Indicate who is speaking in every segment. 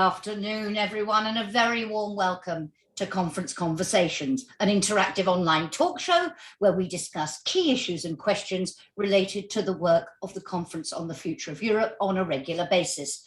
Speaker 1: afternoon, everyone, and a very warm welcome to Conference Conversations, an interactive online talk show where we discuss key issues and questions related to the work of the Conference on the Future of Europe on a regular basis.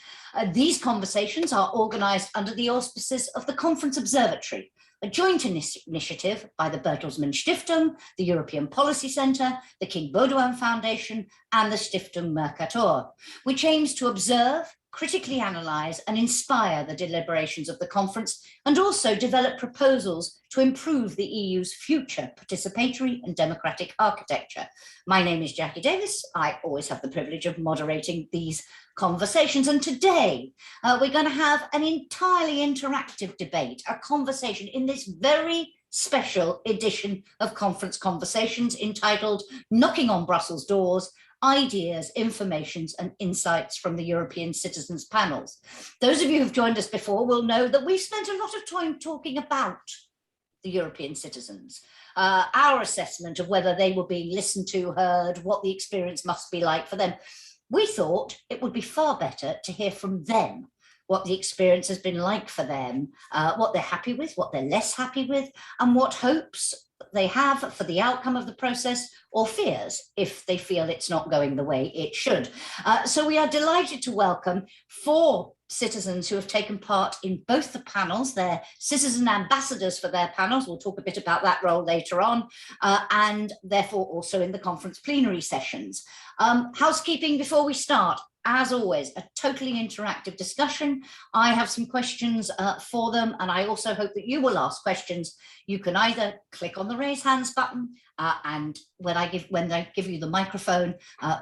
Speaker 1: These conversations are organised under the auspices of the Conference Observatory, a joint initiative by the Bertelsmann Stiftung, the European Policy Centre, the King Baudouin Foundation, and the Stiftung Mercator, which aims to observe, critically analyse and inspire the deliberations of the conference and also develop proposals to improve the EU's future participatory and democratic architecture. My name is Jacki Davis. I always have the privilege of moderating these conversations, and today we're going to have an entirely interactive debate, a conversation in this very special edition of Conference Conversations entitled Knocking on Brussels Doors, Ideas, Informations and Insights from the European Citizens Panels. Those of you who've joined us before will know that we've spent a lot of time talking about the European citizens, our assessment of whether they were being listened to, heard, what the experience must be like for them. We thought it would be far better to hear from them what the experience has been like for them, what they're happy with, what they're less happy with, and what hopes they have for the outcome of the process, or fears if they feel it's not going the way it should. So we are delighted to welcome 4 citizens who have taken part in both the panels. They're citizen ambassadors for their panels. We'll talk a bit about that role later on, and therefore also in the conference plenary sessions. Housekeeping before we start. As always, a totally interactive discussion. I have some questions for them, and I also hope that you will ask questions. You can either click on the raise hands button, and when I give you the microphone,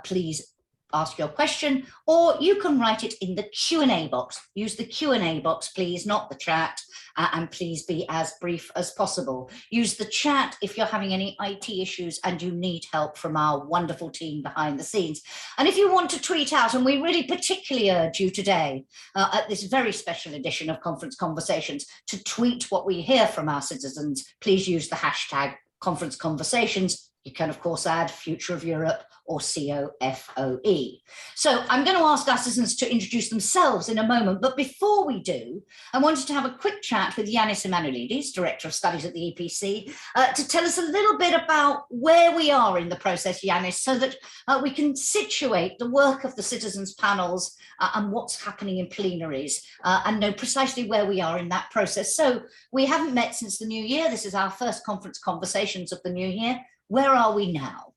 Speaker 1: please ask your question, or you can write it in the Q&A box. Use the Q&A box, please, not the chat, and please be as brief as possible. Use the chat if you're having any IT issues and you need help from our wonderful team behind the scenes. And if you want to tweet out, and we really particularly urge you today at this very special edition of Conference Conversations to tweet what we hear from our citizens, please use the hashtag Conference Conversations. You can, of course, add Future of Europe or COFOE. So I'm going to ask our citizens to introduce themselves in a moment. But before we do, I wanted to have a quick chat with Yannis Emanuelidis, Director of Studies at the EPC, to tell us a little bit about where we are in the process, Yannis, so that we can situate the work of the citizens' panels and what's happening in plenaries and know precisely where we are in that process. So we haven't met since the new year. This is our first Conference Conversations of the new year. Where are we now?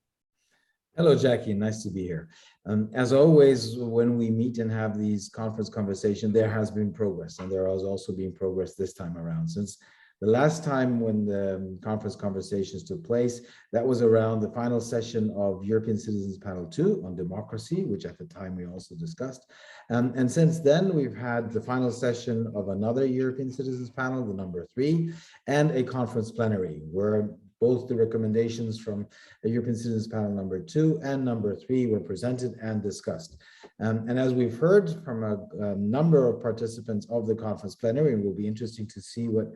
Speaker 2: Hello, Jackie. Nice to be here. As always, when we meet and have these conference conversations, there has been progress, and there has also been progress this time around. Since the last time when the conference conversations took place, that was around the final session of European Citizens Panel 2 on democracy, which at the time we also discussed. And since then, we've had the final session of another European Citizens Panel, the number 3, and a conference plenary, where both the recommendations from the European Citizens Panel number 2 and number 3 were presented and discussed. And as we've heard from a number of participants of the conference plenary, it will be interesting to see what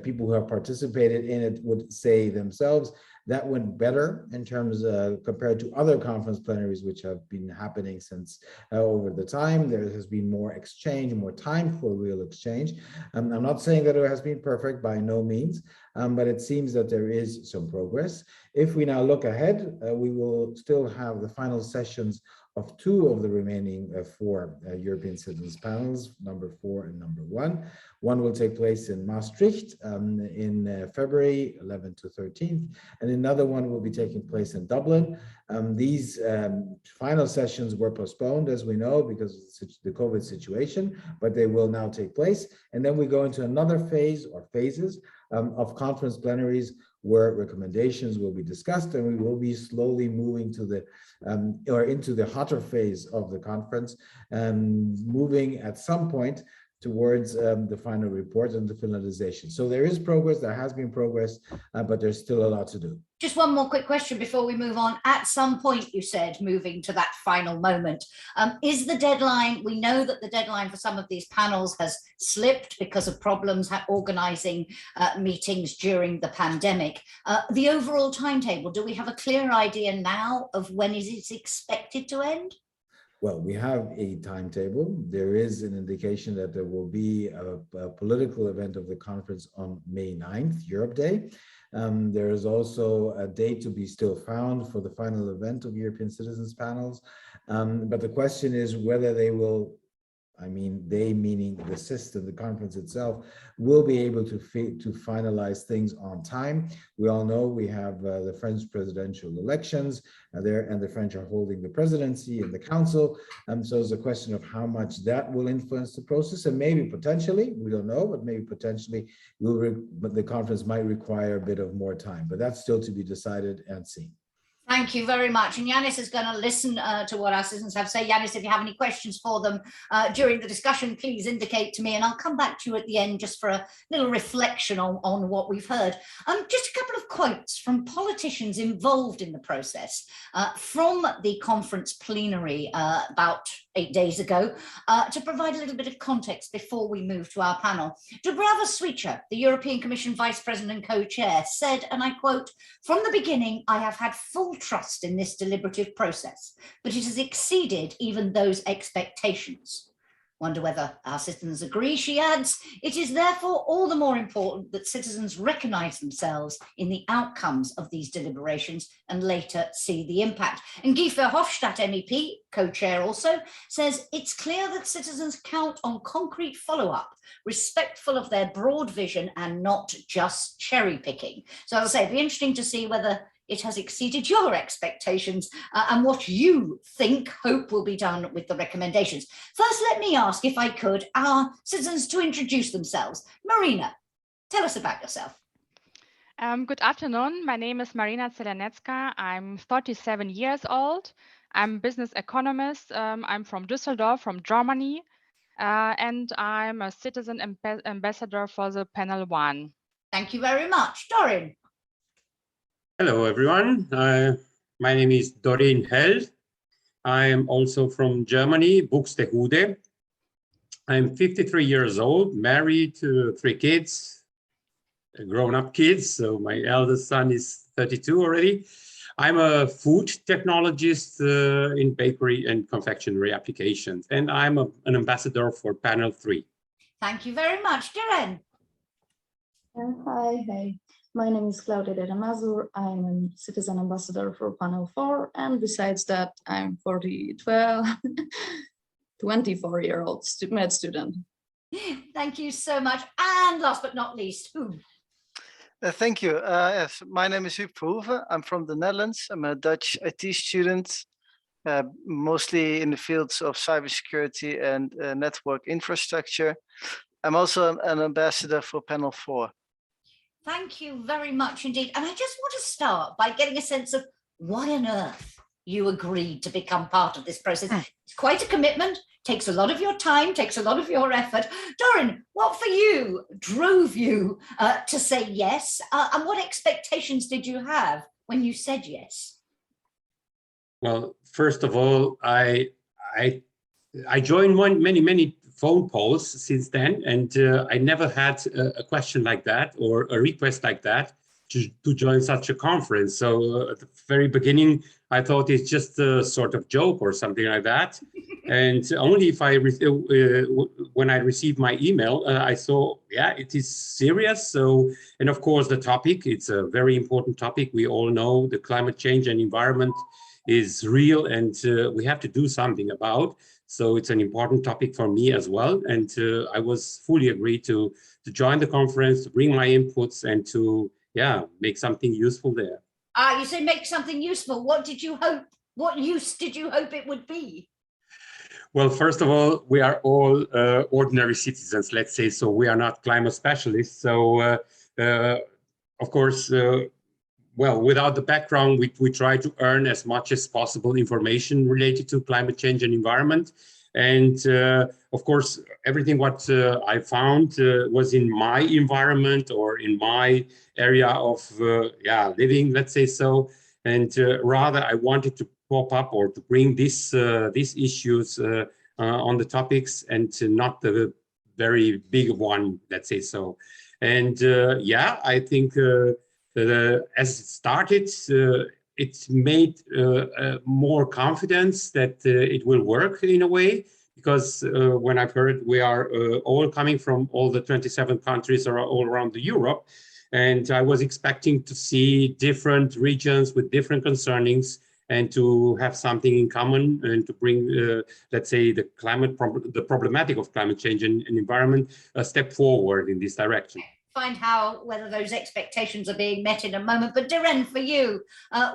Speaker 2: people who have participated in it would say themselves. That went better in terms compared to other conference plenaries which have been happening since over the time. There has been more exchange, more time for real exchange. I'm not saying that it has been perfect, by no means, but it seems that there is some progress. If we now look ahead, we will still have the final sessions of 2 of the remaining 4 European Citizens Panels, number 4 and number 1. One will take place in Maastricht in February 11th to 13th, and another one will be taking place in Dublin. These final sessions were postponed, as we know, because of the COVID situation, but they will now take place. And then we go into another phase or phases of conference plenaries where recommendations will be discussed, and we will be slowly moving to the into the hotter phase of the conference, moving at some point towards the final report and the finalization. So there is progress, there has been progress, but there's still a lot to do.
Speaker 1: Just one more quick question before we move on. At some point, you said, moving to that final moment, is the deadline, we know that the deadline for some of these panels has slipped because of problems organizing meetings during the pandemic. The overall timetable, do we have a clear idea now of when is it expected to end?
Speaker 2: Well, we have a timetable. There is an indication that there will be a political event of the conference on May 9th, Europe Day. There is also a date to be still found for the final event of European citizens panels. But the question is whether they will, I mean, they meaning the system, the conference itself, will be able to finalize things on time. We all know we have the French presidential elections there, and the French are holding the presidency and the council. So it's a question of how much that will influence the process, and maybe potentially, we don't know, but maybe potentially, but the conference might require a bit of more time. But that's still to be decided and seen.
Speaker 1: Thank you very much. And Yanis is going to listen to what our citizens have to say. Yanis, if you have any questions for them during the discussion, please indicate to me, and I'll come back to you at the end just for a little reflection on what we've heard. Just a couple of quotes from politicians involved in the process from the conference plenary about 8 days ago to provide a little bit of context before we move to our panel. Dubravka Suica, the European Commission Vice President and Co-Chair, said, and I quote, "From the beginning, I have had full trust in this deliberative process, but it has exceeded even those expectations." Wonder whether our citizens agree, she adds. "It is therefore all the more important that citizens recognise themselves in the outcomes of these deliberations and later see the impact." And Guy Verhofstadt, MEP, co-chair also, says, "It's clear that citizens count on concrete follow-up, respectful of their broad vision and not just cherry picking." So as I say, it'd be interesting to see whether it has exceeded your expectations and what you hope will be done with the recommendations. First, let me ask, if I could, our citizens to introduce themselves. Marina, tell us about yourself.
Speaker 3: Good afternoon. My name is Marina Zelenetska. I'm 37 years old. I'm a business economist. I'm from Düsseldorf, from Germany, and I'm a citizen ambassador for the panel 1.
Speaker 1: Thank you very much. Dorin.
Speaker 4: Hello, everyone. My name is Dorin. I am also from Germany, Buxtehude. I'm 53 years old, married to 3 kids, grown-up kids. So my eldest son is 32 already. I'm a food technologist in bakery and confectionery applications, and I'm an ambassador for panel 3.
Speaker 1: Thank you very much. Deirenne.
Speaker 5: Hi. My name is Claudia Mazur. I'm a citizen ambassador for panel 4. And besides that, I'm 24-year-old med student.
Speaker 1: Thank you so much. And last but not least, Huub.
Speaker 6: Thank you. Yes, my name is Huub Verhoeven. I'm from the Netherlands. I'm a Dutch IT student, mostly in the fields of cybersecurity and network infrastructure. I'm also an ambassador for panel 4.
Speaker 1: Thank you very much indeed. And I just want to start by getting a sense of why on earth you agreed to become part of this process. It's quite a commitment, takes a lot of your time, takes a lot of your effort. Dorin, what for you drove you to say yes? And what expectations did you have when you said yes?
Speaker 4: Well, first of all, I joined many phone calls since then, and I never had a question like that or a request like that to join such a conference. So at the very beginning, I thought it's just a sort of joke or something like that. And only if when I received my email, I saw, yeah, it is serious. So, and of course, the topic, it's a very important topic. We all know the climate change and environment is real, and we have to do something about. So it's an important topic for me as well. And I was fully agreed to join the conference, to bring my inputs, and to, yeah, make something useful there.
Speaker 1: You say make something useful. What did you hope? What use did you hope it would be?
Speaker 4: Well, first of all, we are all ordinary citizens, let's say, so we are not climate specialists. So, of course, well, without the background, we try to earn as much as possible information related to climate change and environment. And of course, everything what I found was in my environment or in my area of living, let's say so. And rather, I wanted to pop up or to bring these issues on the topics, and not the very big one, let's say so. And I think as it started, it's made more confidence that it will work in a way, because when I've heard we are all coming from all the 27 countries or all around Europe, and I was expecting to see different regions with different concernings and to have something in common and to bring, let's say, the problematic of climate change and environment a step forward in this direction.
Speaker 1: Find how whether those expectations are being met in a moment. But Deirenne, for you,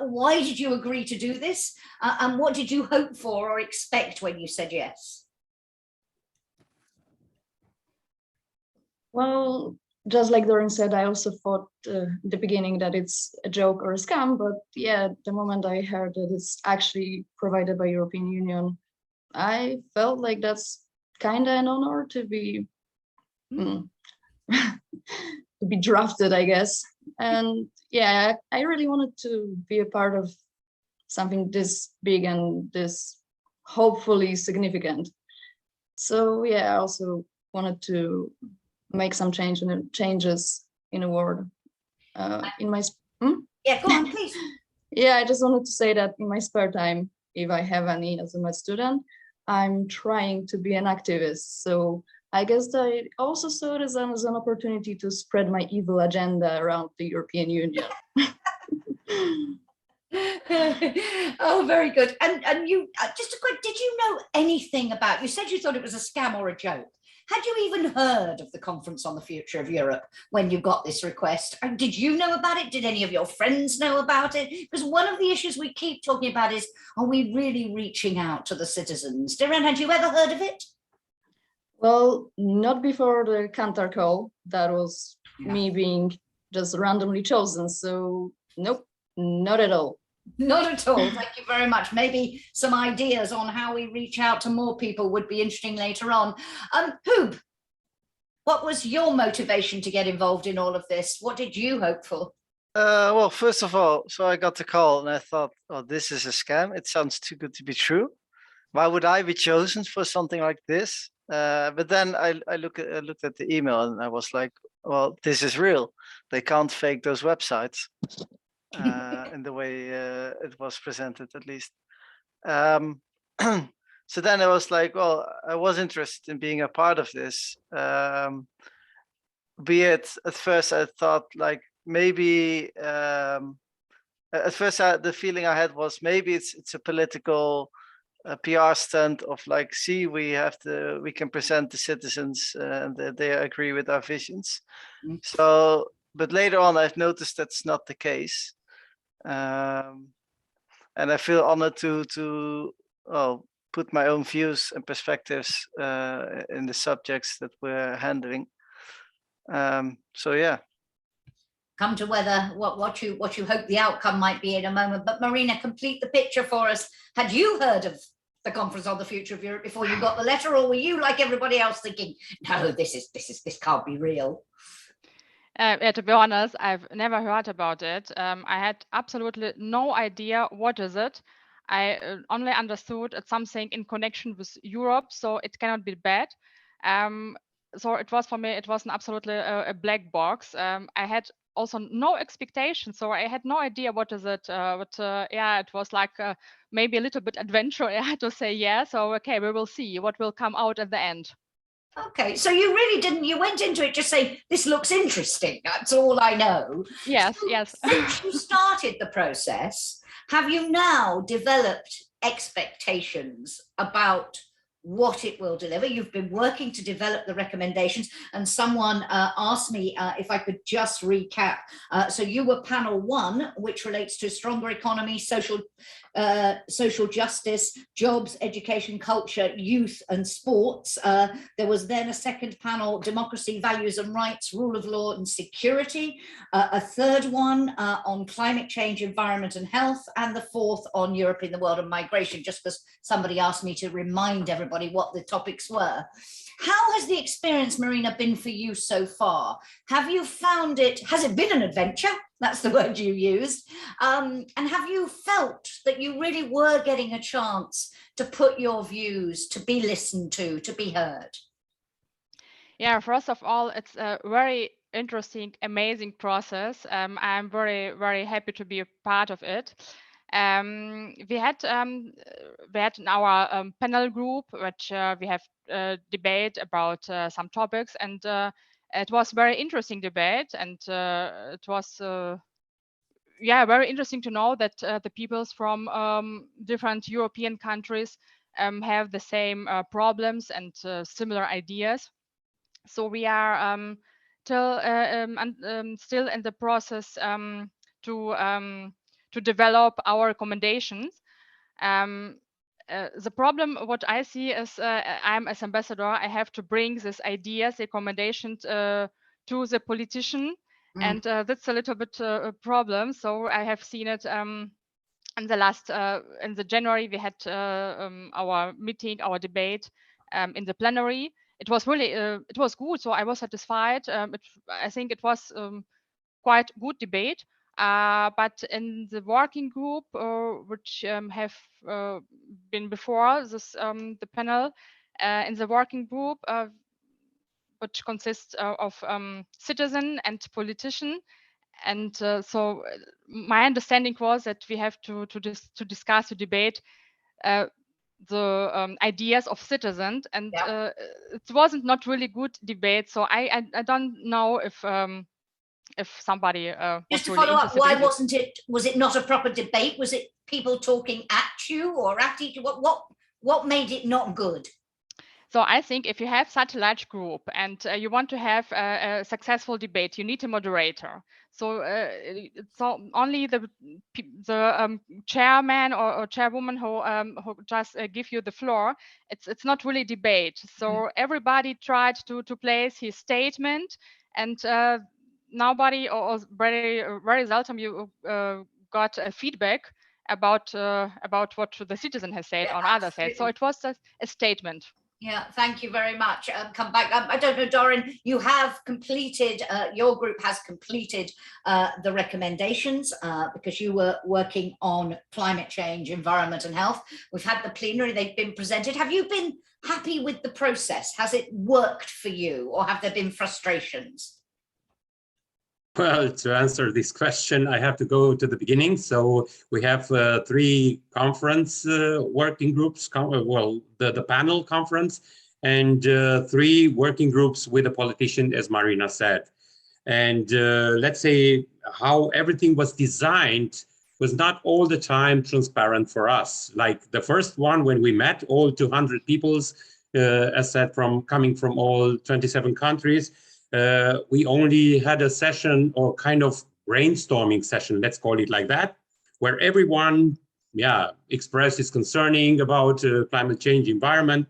Speaker 1: why did you agree to do this? And what did you hope for or expect when you said yes?
Speaker 5: Well, just like Dorin said, I also thought at the beginning that it's a joke or a scam, but yeah, the moment I heard that it's actually provided by European Union, I felt like that's kind of an honor to be to be drafted, I guess. And yeah, I really wanted to be a part of something this big and this hopefully significant. So yeah, I also wanted to make some changes in the world. In my
Speaker 1: Yeah, go on, please.
Speaker 5: yeah, I just wanted to say that in my spare time, if I have any as a med student, I'm trying to be an activist. So I guess I also saw it as an opportunity to spread my evil agenda around the European Union.
Speaker 1: Oh, very good. And you, just a quick, did you know anything about, you said you thought it was a scam or a joke. Had you even heard of the Conference on the Future of Europe when you got this request? Did you know about it? Did any of your friends know about it? Because one of the issues we keep talking about is, are we really reaching out to the citizens? Deirenne, had you ever heard of it?
Speaker 5: Well, not before the Kantar call. That was me being just randomly chosen. So nope, not at all.
Speaker 1: Not at all. Thank you very much. Maybe some ideas on how we reach out to more people would be interesting later on. Huub, what was your motivation to get involved in all of this? What did you hope for?
Speaker 6: Well, first of all, so I got the call and I thought, oh, this is a scam. It sounds too good to be true. Why would I be chosen for something like this? But then I looked at the email and I was like, well, this is real. They can't fake those websites. In the way it was presented, at least. So then I was like, well, I was interested in being a part of this. Be it at first I thought like maybe at first the feeling I had was maybe it's a political PR stunt of like, see, we can present the citizens and they agree with our visions. So, but later on I've noticed that's not the case. And I feel honored to put my own views and perspectives in the subjects that we're handling. So yeah.
Speaker 1: Come to whether what you hope the outcome might be in a moment. But Marina, complete the picture for us. Had you heard of the Conference on the Future of Europe before you got the letter, or were you like everybody else thinking, no, this can't be real?
Speaker 3: Yeah, to be honest, I've never heard about it. I had absolutely no idea what is it. I only understood it's something in connection with Europe, so it cannot be bad. So it was for me, it was an absolutely a black box. I had also no expectation, so I had no idea what is it. But yeah, it was like maybe a little bit adventure. I had to say yes. So okay, we will see what will come out at the end.
Speaker 1: Okay, so you really didn't, you went into it just saying, this looks interesting, that's all I know.
Speaker 3: Yes,
Speaker 1: so,
Speaker 3: yes.
Speaker 1: Since you started the process, have you now developed expectations about what it will deliver? You've been working to develop the recommendations, and someone asked me if I could just recap. So you were panel 1, which relates to stronger economy, social justice, jobs, education, culture, youth, and sports. There was then a second panel, democracy, values and rights, rule of law and security. A third one on climate change, environment and health, and the fourth on Europe in the world and migration, just because somebody asked me to remind everybody what the topics were. How has the experience, Marina, been for you so far? Have you found it, has it been an adventure? That's the word you used. And have you felt that you really were getting a chance to put your views, to be listened to be heard?
Speaker 3: Yeah, first of all, it's a very interesting, amazing process. I'm very, very happy to be a part of it. We had in our panel group, which we have debate about some topics, and it was very interesting debate, and it was very interesting to know that the peoples from different European countries have the same problems and similar ideas. So we are still in the process to develop our recommendations. The problem, what I see is I'm as ambassador, I have to bring these ideas, recommendations to the politician, and that's a little bit a problem. So I have seen it in the January we had our meeting, our debate in the plenary. It was really it was good, so I was satisfied. I think it was quite good debate. But in the working group, which have been before this the panel, in the working group, which consists of citizen and politician, and so my understanding was that we have to discuss, to debate the ideas of citizens, and it wasn't not really good debate. So I don't know if somebody
Speaker 1: just to
Speaker 3: was really
Speaker 1: follow up, why
Speaker 3: interested.
Speaker 1: was it not a proper debate? Was it people talking at you or at each? What made it not good?
Speaker 3: So I think if you have such a large group and you want to have a successful debate, you need a moderator. So only the chairman or chairwoman who just give you the floor, it's not really debate. So everybody tried to place his statement, and nobody or very seldom you got a feedback about what the citizen has said on other side. So it was a statement.
Speaker 1: Yeah, thank you very much. Come back. I don't know, Dorin, you have completed, your group has completed the recommendations because you were working on climate change, environment and health. We've had the plenary, they've been presented. Have you been happy with the process? Has it worked for you, or have there been frustrations?
Speaker 4: Well, to answer this question, I have to go to the beginning. So we have 3 conference working groups, the panel conference, and 3 working groups with a politician, as Marina said. And let's say how everything was designed was not all the time transparent for us. Like the first one, when we met all 200 peoples, as said, coming from all 27 countries, we only had a session or kind of brainstorming session, let's call it like that, where everyone expressed his concerning about climate change, environment.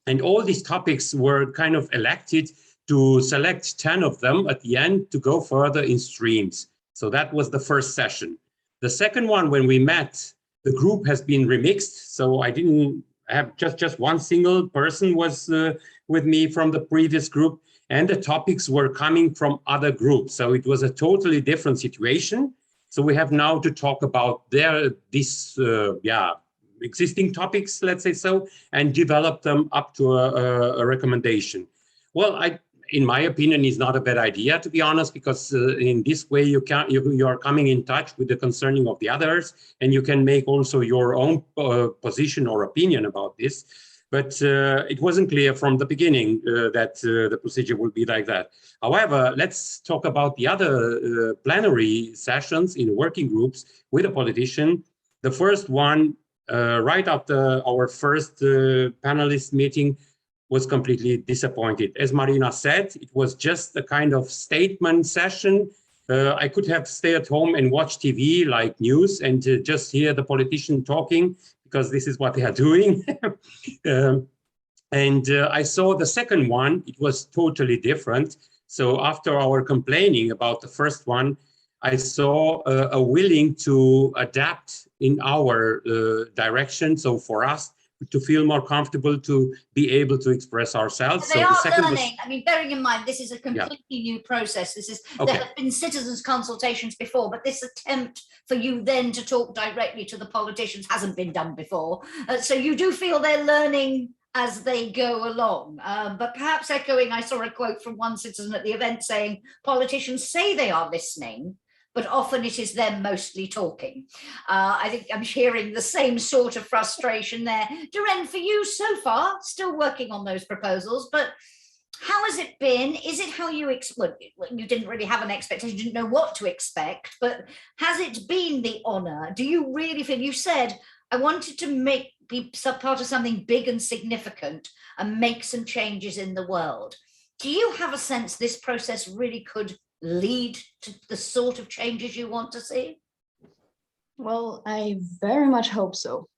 Speaker 4: And all these topics were kind of elected to select 10 of them at the end to go further in streams. So that was the first session. The second one, when we met, the group has been remixed. So I didn't have just one single person was with me from the previous group. And the topics were coming from other groups. So it was a totally different situation. So we have now to talk about these existing topics, let's say so, and develop them up to a recommendation. Well, in my opinion, is not a bad idea, to be honest, because in this way you are coming in touch with the concerning of the others, and you can make also your own position or opinion about this. But it wasn't clear from the beginning that the procedure would be like that. However, let's talk about the other plenary sessions in working groups with a politician. The first one, right after our first panelist meeting, was completely disappointed. As Marina said, it was just a kind of statement session. I could have stayed at home and watch TV like news and just hear the politician talking, because this is what they are doing. I saw the second one, it was totally different. So after our complaining about the first one, I saw a willing to adapt in our direction. So for us to feel more comfortable, to be able to express ourselves.
Speaker 1: They are learning. I mean, bearing in mind, this is a completely new process. There have been citizens' consultations before, but this attempt for you then to talk directly to the politicians hasn't been done before. So you do feel they're learning as they go along. But perhaps echoing, I saw a quote from one citizen at the event saying, politicians say they are listening, but often it is them mostly talking. I think I'm hearing the same sort of frustration there. Deirenne, for you so far, still working on those proposals, but how has it been? Is it how you you didn't really have an expectation, you didn't know what to expect, but has it been the honor? Do you really feel, you said, I wanted to be part of something big and significant and make some changes in the world. Do you have a sense this process really could lead to the sort of changes you want to see?
Speaker 5: Well, I very much hope so.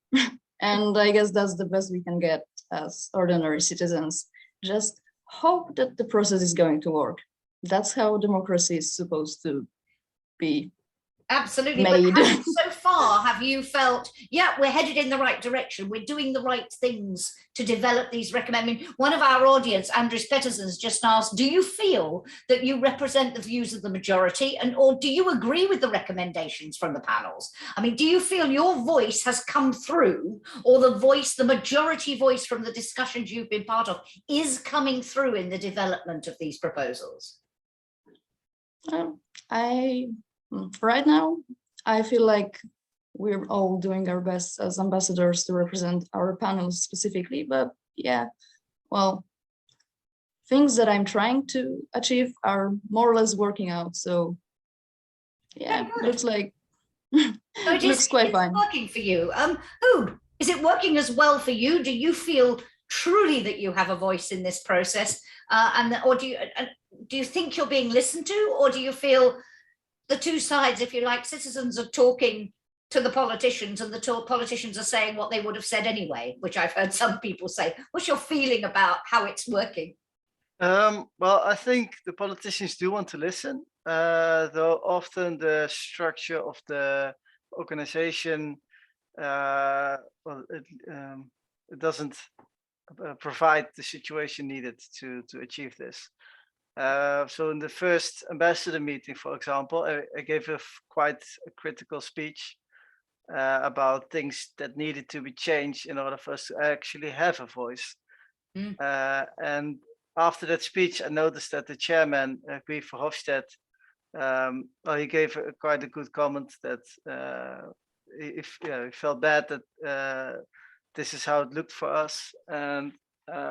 Speaker 5: And I guess that's the best we can get as ordinary citizens. Just hope that the process is going to work. That's how democracy is supposed to be.
Speaker 1: Absolutely.
Speaker 5: Made.
Speaker 1: But so far, have you felt, yeah, we're headed in the right direction, we're doing the right things to develop these recommendations? One of our audience, Andres Petterson's, just asked, do you feel that you represent the views of the majority, or do you agree with the recommendations from the panels? I mean, do you feel your voice has come through, or the majority voice from the discussions you've been part of is coming through in the development of these proposals?
Speaker 5: Right now, I feel like we're all doing our best as ambassadors to represent our panels specifically, but yeah, well, things that I'm trying to achieve are more or less working out. So yeah, looks like looks quite fine.
Speaker 1: Working for you. Huub, is it working as well for you? Do you feel truly that you have a voice in this process, or do you think you're being listened to, or do you feel the two sides, if you like, citizens are talking to the politicians and the politicians are saying what they would have said anyway, which I've heard some people say? What's your feeling about how it's working?
Speaker 6: Well, I think the politicians do want to listen, though often the structure of the organization, it doesn't provide the situation needed to achieve this. So in the first ambassador meeting, for example, I gave quite a critical speech about things that needed to be changed in order for us to actually have a voice. And after that speech, I noticed that the chairman, Guy Verhofstadt, he gave quite a good comment that he felt bad that this is how it looked for us. And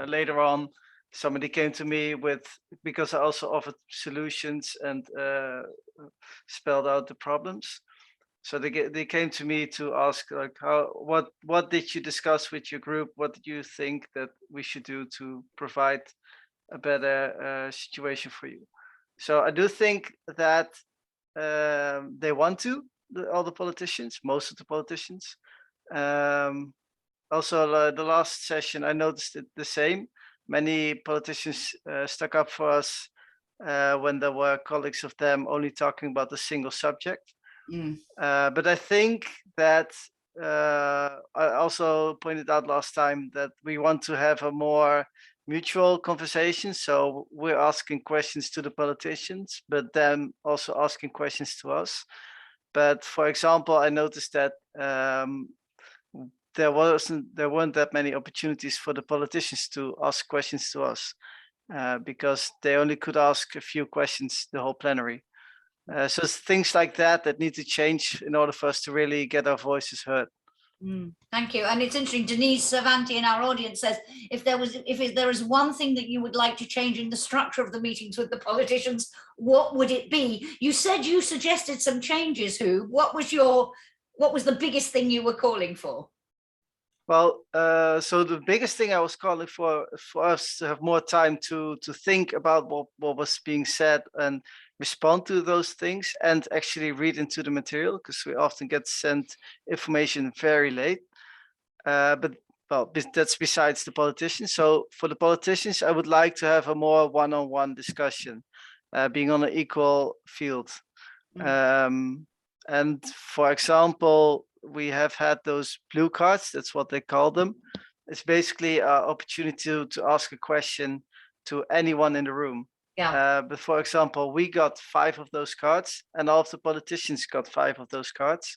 Speaker 6: later on, somebody came to me because I also offered solutions and spelled out the problems. So they came to me to ask, like, what did you discuss with your group? What did you think that we should do to provide a better situation for you? So I do think that they want to, all the politicians, most of the politicians. Also, the last session, I noticed it the same. Many politicians stuck up for us when there were colleagues of them only talking about a single subject. But I think that I also pointed out last time that we want to have a more mutual conversation. So we're asking questions to the politicians, but them also asking questions to us. But for example, I noticed that there weren't that many opportunities for the politicians to ask questions to us because they only could ask a few questions the whole plenary. So it's things like that need to change in order for us to really get our voices heard.
Speaker 1: Thank you. And it's interesting, Denise Cervanti in our audience says, if there is one thing that you would like to change in the structure of the meetings with the politicians, what would it be? You said you suggested some changes, Huub. What was the biggest thing you were calling for?
Speaker 6: Well, so the biggest thing I was calling for us to have more time to think about what was being said and respond to those things and actually read into the material, because we often get sent information very late. But that's besides the politicians. So for the politicians, I would like to have a more one-on-one discussion, being on an equal field. And for example, we have had those blue cards, that's what they call them. It's basically an opportunity to ask a question to anyone in the room. But for example, we got 5 of those cards and all of the politicians got 5 of those cards.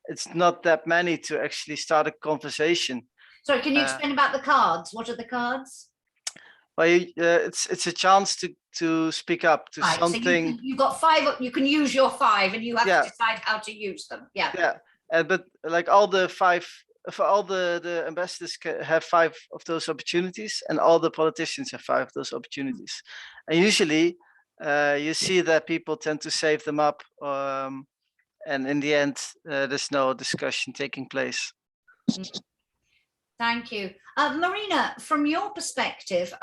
Speaker 6: It's not that many to actually start a conversation.
Speaker 1: Sorry, can you explain about the cards? What are the cards?
Speaker 6: but it's a chance to speak up to
Speaker 1: Right,
Speaker 6: something.
Speaker 1: so you've got 5, you can use your 5 and you have
Speaker 6: Yeah.
Speaker 1: to decide how to use them. Yeah.
Speaker 6: Yeah, but like all the 5, for all the ambassadors have 5 of those opportunities, and all the politicians have 5 of those opportunities. And usually you see that people tend to save them up, and in the end there's no discussion taking place.
Speaker 1: Thank you. Marina, from your perspective,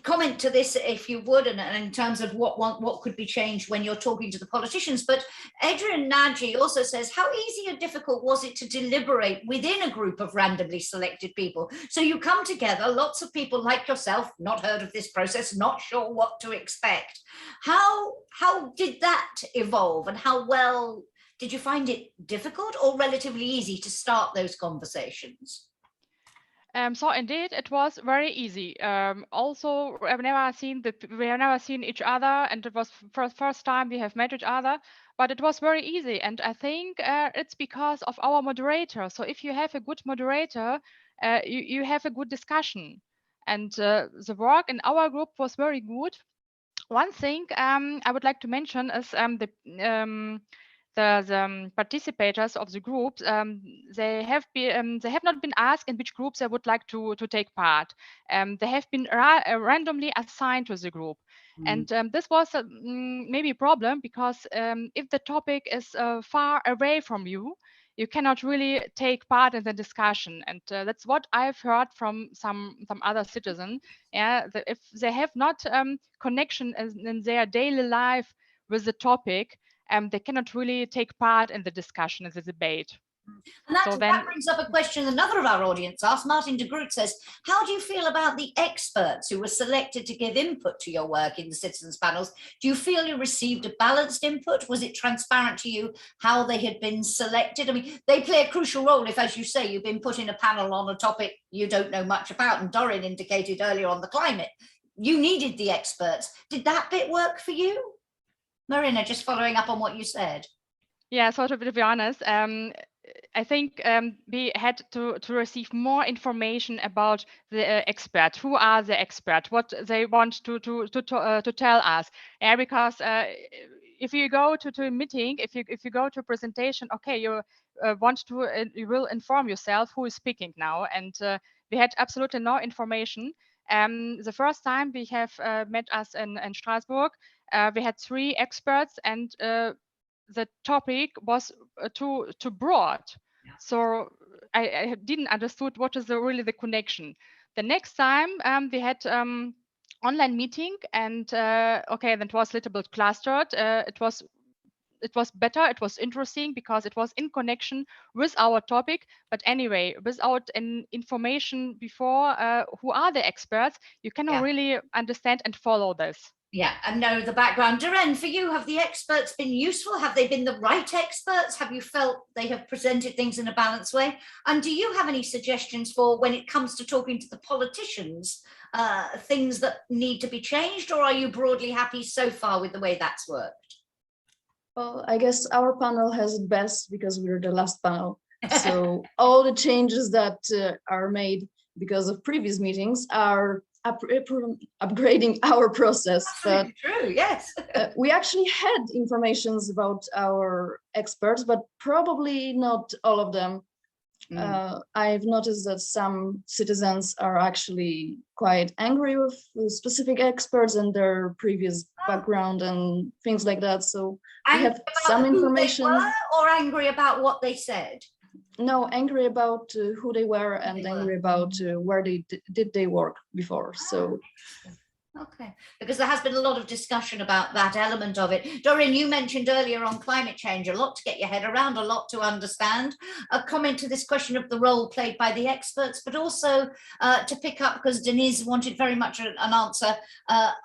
Speaker 1: comment to this if you would, and in terms of what could be changed when you're talking to the politicians. But Adrian Nagy also says, how easy or difficult was it to deliberate within a group of randomly selected people? So you come together, lots of people like yourself, not heard of this process, not sure what to expect. How did that evolve, and how well did you find it difficult or relatively easy to start those conversations?
Speaker 3: So indeed, it was very easy. Also, we have never seen each other, and it was first time we have met each other. But it was very easy, and I think it's because of our moderator. So if you have a good moderator, you have a good discussion, and the work in our group was very good. One thing I would like to mention is the participators of the groups, they have not been asked in which groups they would like to take part. They have been randomly assigned to the group. And this was maybe a problem, because if the topic is far away from you, you cannot really take part in the discussion. And that's what I've heard from some other citizens. Yeah, that if they have not connection in their daily life with the topic, they cannot really take part in the discussion, in the debate.
Speaker 1: And that brings up a question another of our audience asked. Martin de Groot says, how do you feel about the experts who were selected to give input to your work in the citizens panels? Do you feel you received a balanced input? Was it transparent to you how they had been selected? I mean, they play a crucial role if, as you say, you've been put in a panel on a topic you don't know much about, and Dorin indicated earlier on the climate. You needed the experts. Did that bit work for you? Marina, just following up on what you said.
Speaker 3: Yeah, so to be honest, I think we had to receive more information about the expert. Who are the experts? What they want to tell us? Yeah, because if you go to a meeting, if you go to a presentation, okay, you you will inform yourself who is speaking now, and we had absolutely no information. The first time we have met us in Strasbourg, we had 3 experts, and the topic was too broad. Yeah. So I didn't understood what is really the connection. The next time we had online meeting, and okay, that was a little bit clustered. It was better, it was interesting, because it was in connection with our topic. But anyway, without an information before who are the experts, you cannot really understand and follow this.
Speaker 1: Yeah, and know the background. Deirenne, for you, have the experts been useful? Have they been the right experts? Have you felt they have presented things in a balanced way? And do you have any suggestions for when it comes to talking to the politicians, things that need to be changed, or are you broadly happy so far with the way that's worked?
Speaker 5: Well, I guess our panel has it best because we're the last panel. So all the changes that are made because of previous meetings are upgrading our process. But
Speaker 1: true, yes.
Speaker 5: We actually had informations about our experts, but probably not all of them. I've noticed that some citizens are actually quite angry with specific experts and their previous background and things like that. So we have some information.
Speaker 1: Or angry about what they said?
Speaker 5: No, angry about who they were, and angry about where they did they work before. So
Speaker 1: okay, because there has been a lot of discussion about that element of it. Dorin, you mentioned earlier on climate change, a lot to get your head around, a lot to understand. A comment to this question of the role played by the experts, but also to pick up, because Denise wanted very much an answer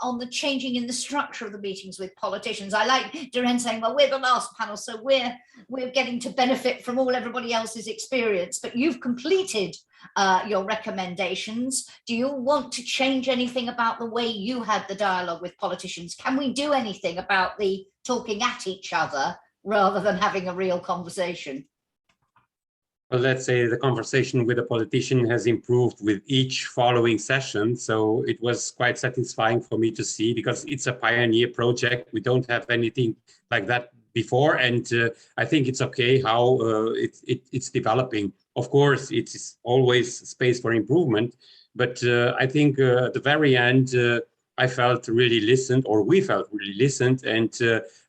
Speaker 1: on the changing in the structure of the meetings with politicians. I like Deirenne saying, well, we're the last panel, so we're getting to benefit from everybody else's experience, but you've completed your recommendations. Do you want to change anything about the way you had the dialogue with politicians? Can we do anything about the talking at each other rather than having a real conversation?
Speaker 4: Well, let's say the conversation with a politician has improved with each following session. So it was quite satisfying for me to see, because it's a pioneer project. We don't have anything like that before. And I think it's okay how it's developing. Of course, it's always space for improvement. But I think at the very end, I felt really listened, or we felt really listened, and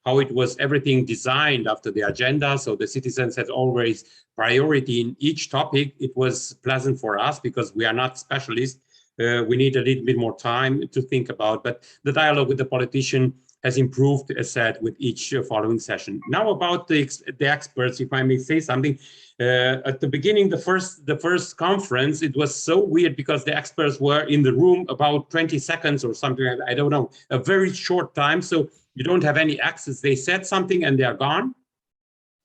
Speaker 4: how it was everything designed after the agenda. So the citizens had always priority in each topic. It was pleasant for us because we are not specialists. We need a little bit more time to think about, but the dialogue with the politician has improved, as said, with each following session. Now about the experts, if I may say something. At the beginning, the first conference, it was so weird because the experts were in the room about 20 seconds or something, I don't know, a very short time. So you don't have any access. They said something and they are gone.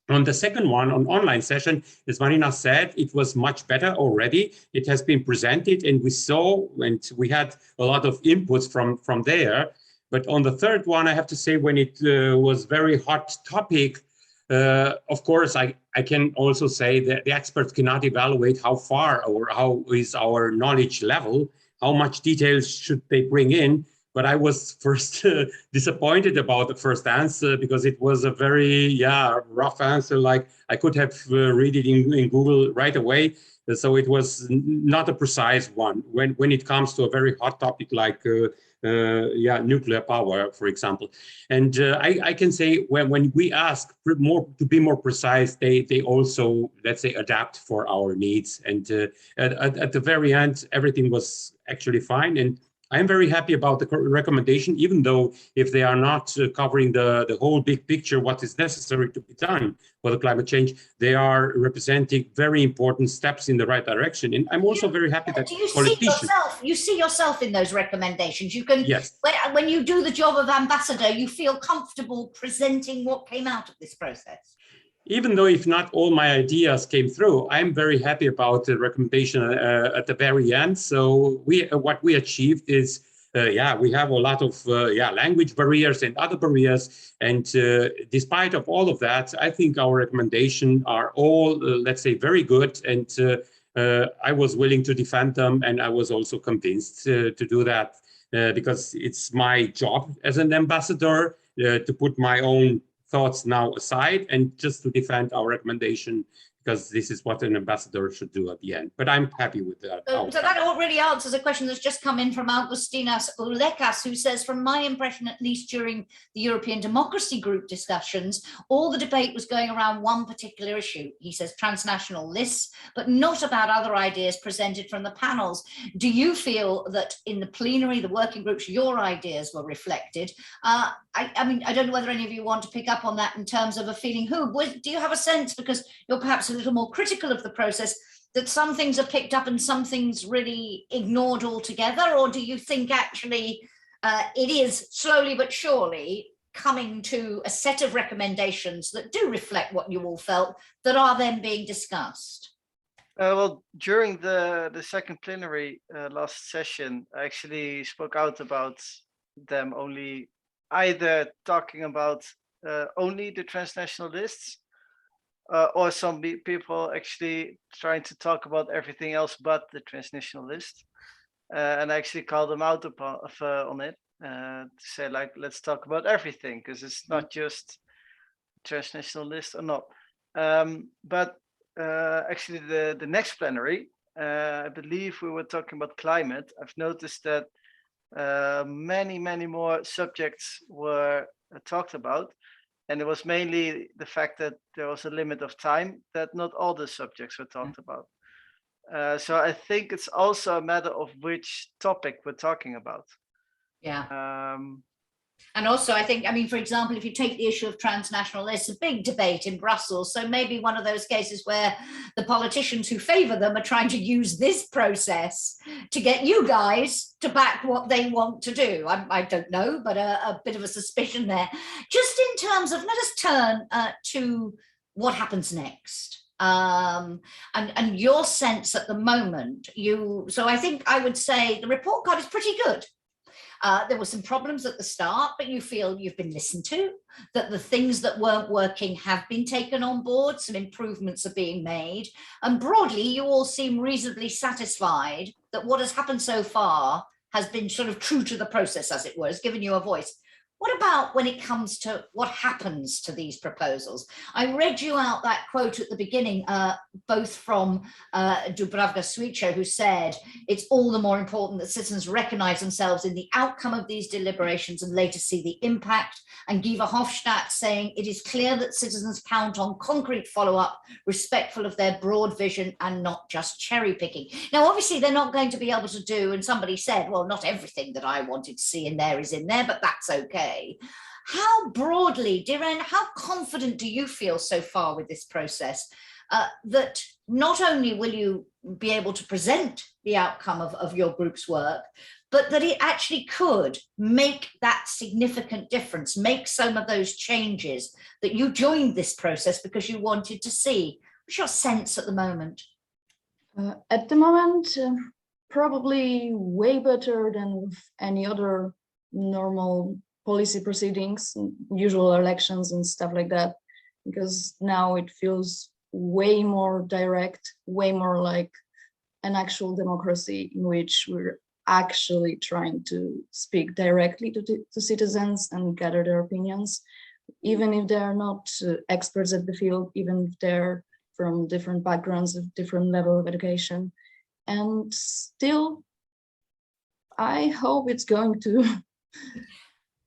Speaker 4: On the second one, on online session, as Marina said, it was much better already. It has been presented and we saw, and we had a lot of inputs from there. But on the third one, I have to say, when it was very hot topic, of course, I can also say that the experts cannot evaluate how far or how is our knowledge level, how much details should they bring in. But I was first disappointed about the first answer because it was a very rough answer. Like I could have read it in Google right away. So it was not a precise one when it comes to a very hot topic like nuclear power, for example. And I can say when we ask to be more precise, they also, let's say, adapt for our needs. And at the very end, everything was actually fine. And I'm very happy about the recommendation, even though if they are not covering the whole big picture, what is necessary to be done for the climate change, they are representing very important steps in the right direction. And I'm also very happy that
Speaker 1: you see yourself in those recommendations. You can,
Speaker 4: yes.
Speaker 1: When you do the job of ambassador, you feel comfortable presenting what came out of this process.
Speaker 4: Even though if not all my ideas came through, I'm very happy about the recommendation at the very end. So what we achieved is, we have a lot of language barriers and other barriers. And despite of all of that, I think our recommendations are all, let's say, very good. And I was willing to defend them. And I was also convinced to do that because it's my job as an ambassador to put my own thoughts now aside and just to defend our recommendation, because this is what an ambassador should do at the end. But I'm happy with that.
Speaker 1: So that already answers a question that's just come in from Augustinas Ulekas, who says, from my impression, at least during the European Democracy Group discussions, all the debate was going around one particular issue. He says transnational lists, but not about other ideas presented from the panels. Do you feel that in the plenary, the working groups, your ideas were reflected? I mean, I don't know whether any of you want to pick up on that in terms of a feeling. Huub, do you have a sense, because you're perhaps a little more critical of the process, that some things are picked up and some things really ignored altogether? Or do you think actually it is slowly but surely coming to a set of recommendations that do reflect what you all felt, that are then being discussed?
Speaker 6: Well, during the second plenary last session, I actually spoke out about them only either talking about only the transnational lists, or some people actually trying to talk about everything else but the transnational list. And I actually called them out on it to say, like, let's talk about everything, because it's not just transnational list or not. But actually the next plenary, I believe we were talking about climate. I've noticed that many more subjects were talked about. And it was mainly the fact that there was a limit of time that not all the subjects were talked about. So I think it's also a matter of which topic we're talking about.
Speaker 1: Yeah. And also, I think, I mean, for example, if you take the issue of transnational lists, a big debate in Brussels. So maybe one of those cases where the politicians who favor them are trying to use this process to get you guys to back what they want to do. I don't know, but a bit of a suspicion there. Just in terms of, let us turn to what happens next. And your sense at the moment, so I think I would say the report card is pretty good. There were some problems at the start, but you feel you've been listened to, that the things that weren't working have been taken on board, some improvements are being made. And broadly, you all seem reasonably satisfied that what has happened so far has been sort of true to the process, as it were, has given you a voice. What about when it comes to what happens to these proposals? I read you out that quote at the beginning, both from Dubravka Suica, who said, it's all the more important that citizens recognize themselves in the outcome of these deliberations and later see the impact. And Guy Verhofstadt saying, it is clear that citizens count on concrete follow-up, respectful of their broad vision and not just cherry picking. Now, obviously, they're not going to be able to do, and somebody said, well, not everything that I wanted to see in there is in there, but that's okay. How broadly, Deirenne, how confident do you feel so far with this process that not only will you be able to present the outcome of your group's work, but that it actually could make that significant difference, make some of those changes that you joined this process because you wanted to see? What's your sense at the moment?
Speaker 5: At the moment, probably way better than with any other normal policy proceedings, usual elections and stuff like that, because now it feels way more direct, way more like an actual democracy in which we're actually trying to speak directly to citizens and gather their opinions, even if they're not experts at the field, even if they're from different backgrounds, of different level of education. And still, I hope it's going to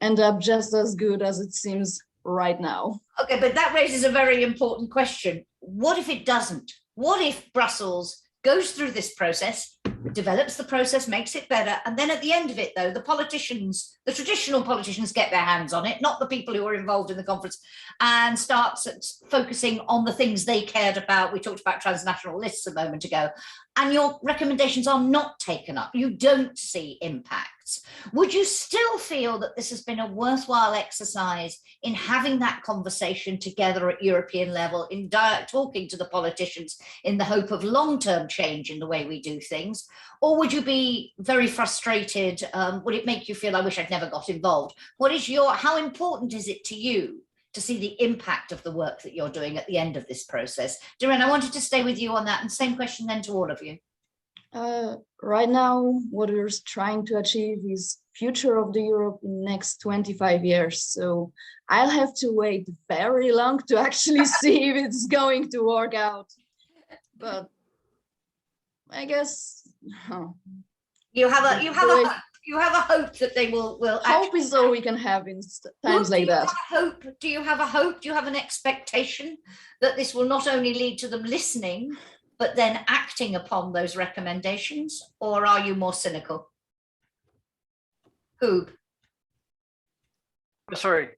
Speaker 5: end up just as good as it seems right now.
Speaker 1: Okay, but that raises a very important question. What if it doesn't? What if Brussels goes through this process, develops the process, makes it better, and then at the end of it, though, the politicians, the traditional politicians get their hands on it, not the people who are involved in the conference, and starts focusing on the things they cared about. We talked about transnational lists a moment ago, and your recommendations are not taken up. You don't see impacts. Would you still feel that this has been a worthwhile exercise in having that conversation together at European level, in talking to the politicians in the hope of long-term change in the way we do things? Or would you be very frustrated? Would it make you feel, I wish I'd never got involved? How important is it to you to see the impact of the work that you're doing at the end of this process? Deirenne, I wanted to stay with you on that, and same question then to all of you.
Speaker 5: Right now, what we're trying to achieve is future of the Europe in the next 25 years. So I'll have to wait very long to actually see if it's going to work out. But I guess
Speaker 1: you have a hope that they will
Speaker 5: hope is all we can have in times like that.
Speaker 1: Do you have a hope? Do you have an expectation that this will not only lead to them listening, but then acting upon those recommendations? Or are you more cynical? Huub?
Speaker 6: Sorry.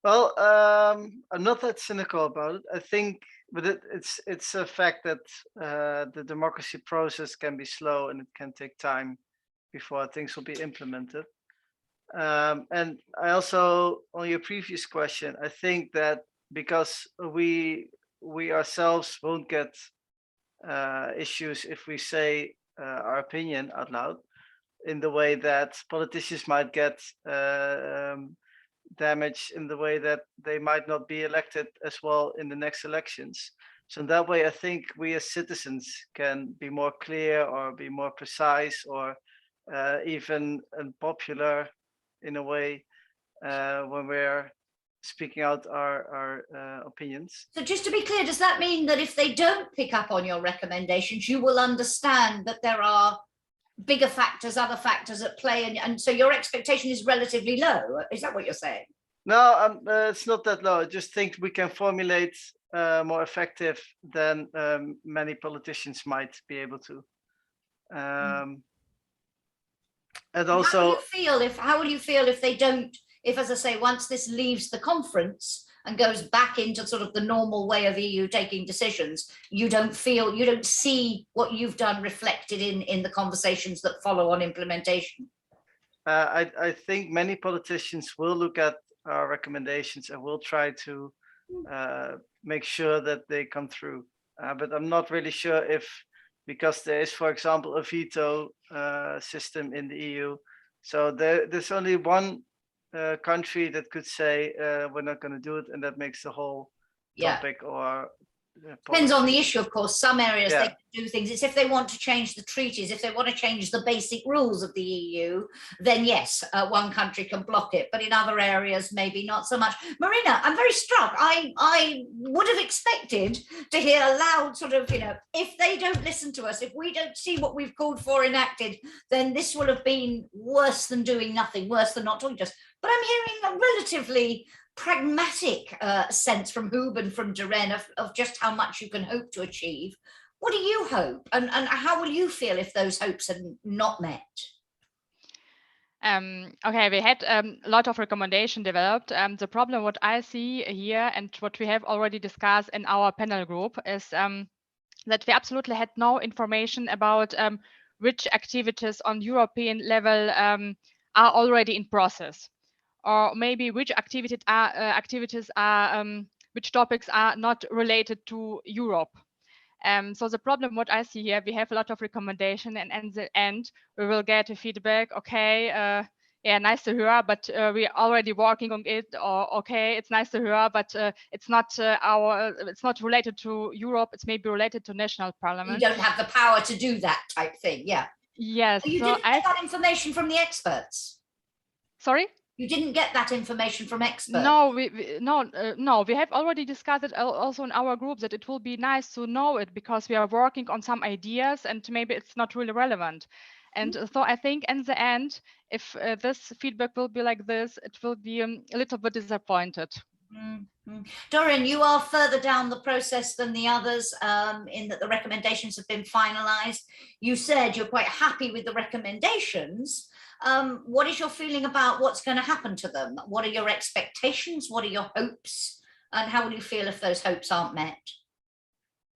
Speaker 6: Well, I'm not that cynical about it. I think, but it's a fact that the democracy process can be slow and it can take time before things will be implemented. And I also, on your previous question, I think that because we ourselves won't get issues if we say our opinion out loud, in the way that politicians might get damage, in the way that they might not be elected as well in the next elections. So in that way, I think we as citizens can be more clear or be more precise or even unpopular in a way when we're speaking out our opinions.
Speaker 1: So just to be clear, does that mean that if they don't pick up on your recommendations, you will understand that there are bigger factors, other factors at play, and so your expectation is relatively low? Is that what you're saying?
Speaker 6: No, it's not that low. I just think we can formulate more effective than many politicians might be able to. And also,
Speaker 1: how will you feel if they don't, if, as I say, once this leaves the conference and goes back into sort of the normal way of EU taking decisions, you don't see what you've done reflected in the conversations that follow on implementation?
Speaker 6: I think many politicians will look at our recommendations and will try to make sure that they come through. But I'm not really sure if, because there is, for example, a veto system in the EU, So there's only one country that could say we're not going to do it, and that makes the whole topic or
Speaker 1: depends on the issue, of course. Some areas they
Speaker 6: Yeah.
Speaker 1: can do things. It's if they want to change the treaties, if they want to change the basic rules of the EU, then yes, one country can block it. But in other areas, maybe not so much. Marina, I'm very struck. I would have expected to hear a loud sort of, if they don't listen to us, if we don't see what we've called for enacted, then this will have been worse than doing nothing, worse than not talking to us. But I'm hearing a relatively pragmatic sense from Huub and from Deirenne of just how much you can hope to achieve. What do you hope, and how will you feel if those hopes are not met?
Speaker 3: Okay, we had a lot of recommendation developed. The problem what I see here and what we have already discussed in our panel group is that we absolutely had no information about which activities on European level are already in process, or maybe which activities are which topics are not related to Europe. So the problem what I see here, we have a lot of recommendation, and at the end we will get a feedback. Okay, yeah, nice to hear, but we're already working on it. Or okay, it's nice to hear, but it's not it's not related to Europe. It's maybe related to national parliament.
Speaker 1: You don't have the power to do that type thing. Yeah.
Speaker 3: Yes.
Speaker 1: You didn't get that information from the experts.
Speaker 3: Sorry.
Speaker 1: You didn't get that information from experts.
Speaker 3: No, no, we have already discussed it also in our group that it will be nice to know it because we are working on some ideas and maybe it's not really relevant. And so I think in the end, if this feedback will be like this, it will be a little bit disappointed.
Speaker 1: Dorin, you are further down the process than the others in that the recommendations have been finalized. You said you're quite happy with the recommendations. What is your feeling about what's going to happen to them? What are your expectations? What are your hopes? And how will you feel if those hopes aren't met?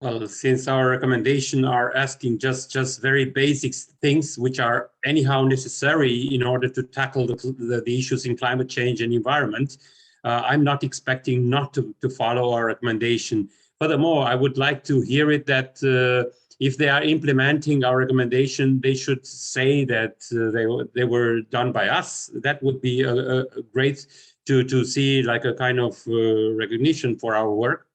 Speaker 4: Well, since our recommendation are asking just very basic things which are anyhow necessary in order to tackle the issues in climate change and environment, I'm not expecting not to follow our recommendation. Furthermore, I would like to hear it that if they are implementing our recommendation, they should say that they were done by us. That would be a great to see like a kind of recognition for our work.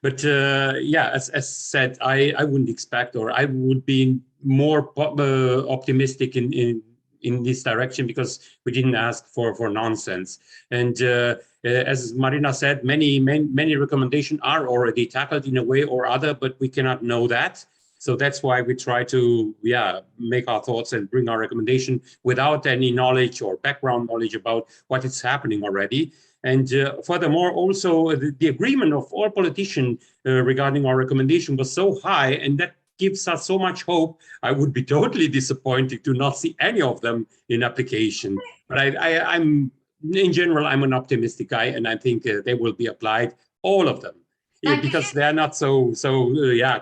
Speaker 4: But yeah, as said, I wouldn't expect, or I would be more optimistic in this direction because we didn't ask for nonsense. And as Marina said, many recommendations are already tackled in a way or other, but we cannot know that. So that's why we try to make our thoughts and bring our recommendation without any knowledge or background knowledge about what is happening already. And furthermore, also the agreement of all politicians regarding our recommendation was so high, and that gives us so much hope. I would be totally disappointed to not see any of them in application. But I'm in general, I'm an optimistic guy, and I think they will be applied, all of them, because they are not so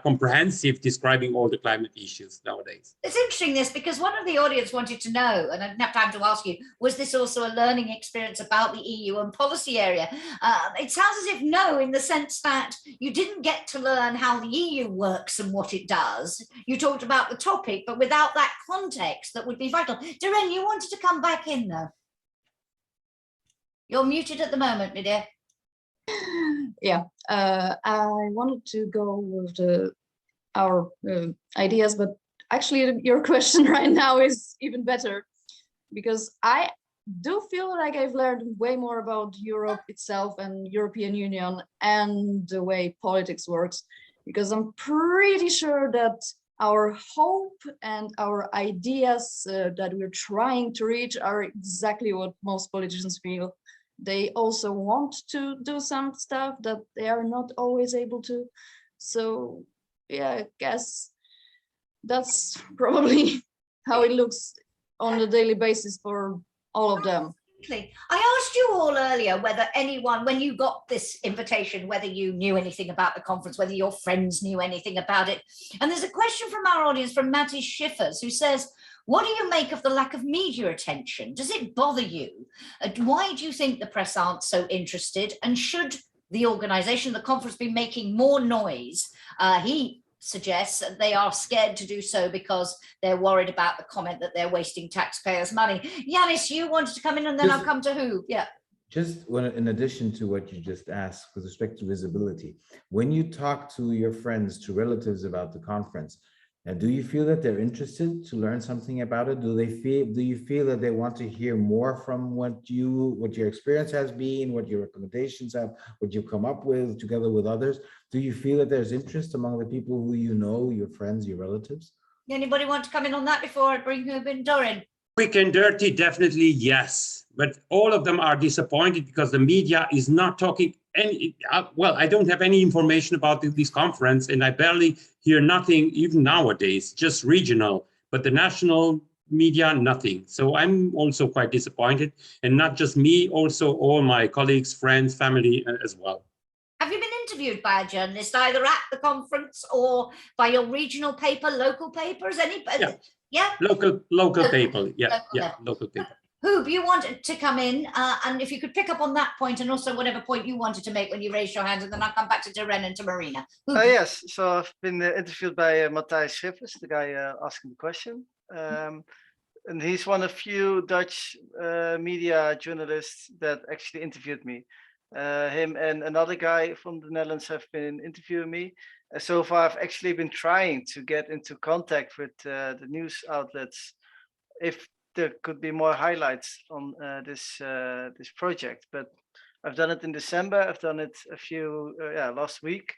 Speaker 4: comprehensive describing all the climate issues nowadays.
Speaker 1: It's interesting this because one of the audience wanted to know, and I didn't have time to ask you, was this also a learning experience about the EU and policy area? It sounds as if no, in the sense that you didn't get to learn how the EU works and what it does. You talked about the topic, but without that context that would be vital. Deirenne, you wanted to come back in though. You're muted at the moment, my dear.
Speaker 5: Yeah, I wanted to go with our ideas, but actually your question right now is even better because I do feel like I've learned way more about Europe itself and European Union and the way politics works, because I'm pretty sure that our hope and our ideas that we're trying to reach are exactly what most politicians feel. They also want to do some stuff that they are not always able to. So yeah, I guess that's probably how it looks on a daily basis for all of them.
Speaker 1: I asked you all earlier whether anyone, when you got this invitation, whether you knew anything about the conference, whether your friends knew anything about it. And there's a question from our audience from Matty Schiffers, who says, what do you make of the lack of media attention? Does it bother you? Why do you think the press aren't so interested? And should the organization, the conference, be making more noise? He suggests that they are scared to do so because they're worried about the comment that they're wasting taxpayers' money. Yanis, you wanted to come in and then I'll come to Huub. Yeah.
Speaker 2: Just in addition to what you just asked with respect to visibility, when you talk to your friends, to relatives about the conference, do you feel that they're interested to learn something about it? Do you feel that they want to hear more from what your experience has been, what your recommendations have, what you come up with together with others? Do you feel that there's interest among the people who you know, your friends, your relatives?
Speaker 1: Anybody want to come in on that before I bring Huub in? Dorin?
Speaker 4: Quick and dirty, definitely yes. But all of them are disappointed because the media is not talking any, well, I don't have any information about this conference and I barely hear nothing even nowadays, just regional, but the national media, nothing. So I'm also quite disappointed, and not just me, also all my colleagues, friends, family as well.
Speaker 1: Have you been interviewed by a journalist either at the conference or by your regional paper, local papers? Yeah.
Speaker 4: Local paper. Yeah, local paper.
Speaker 1: Huub, you wanted to come in, and if you could pick up on that point and also whatever point you wanted to make when you raised your hand, and then I'll come back to Deirenne and to Marina.
Speaker 6: Yes, so I've been interviewed by Matthijs Schippers, the guy asking the question. And he's one of few Dutch media journalists that actually interviewed me. Him and another guy from the Netherlands have been interviewing me. So far, I've actually been trying to get into contact with the news outlets if there could be more highlights on this project. But I've done it in December. I've done it last week.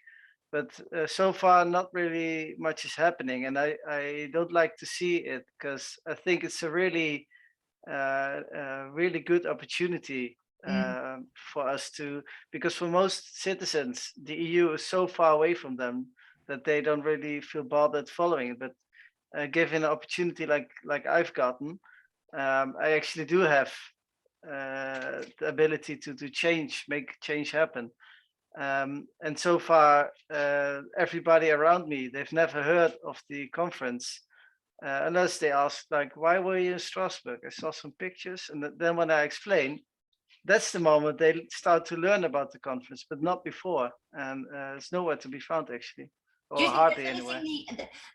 Speaker 6: But so far, not really much is happening. And I don't like to see it because I think it's a really good opportunity for us to, because for most citizens, the EU is so far away from them that they don't really feel bothered following it. But given an opportunity like I've gotten, I actually do have the ability to make change happen. And so far, everybody around me, they've never heard of the conference unless they ask, like, why were you in Strasbourg? I saw some pictures. And then when I explain, that's the moment they start to learn about the conference, but not before. And it's nowhere to be found, actually. Or
Speaker 1: do you think
Speaker 6: hardly anywhere.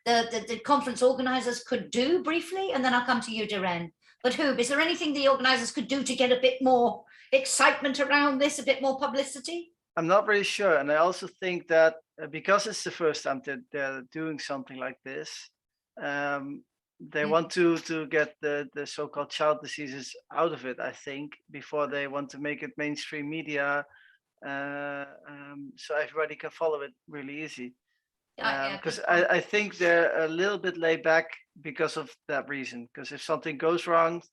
Speaker 1: The conference organizers could do briefly, and then I'll come to you, Deirenne. But Huub, is there anything the organizers could do to get a bit more excitement around this, a bit more publicity?
Speaker 6: I'm not really sure. And I also think that because it's the first time that they're doing something like this, they want to get the so-called child diseases out of it, I think, before they want to make it mainstream media, so everybody can follow it really easy. Because I think they're a little bit laid back because of that reason. Because if something goes wrong,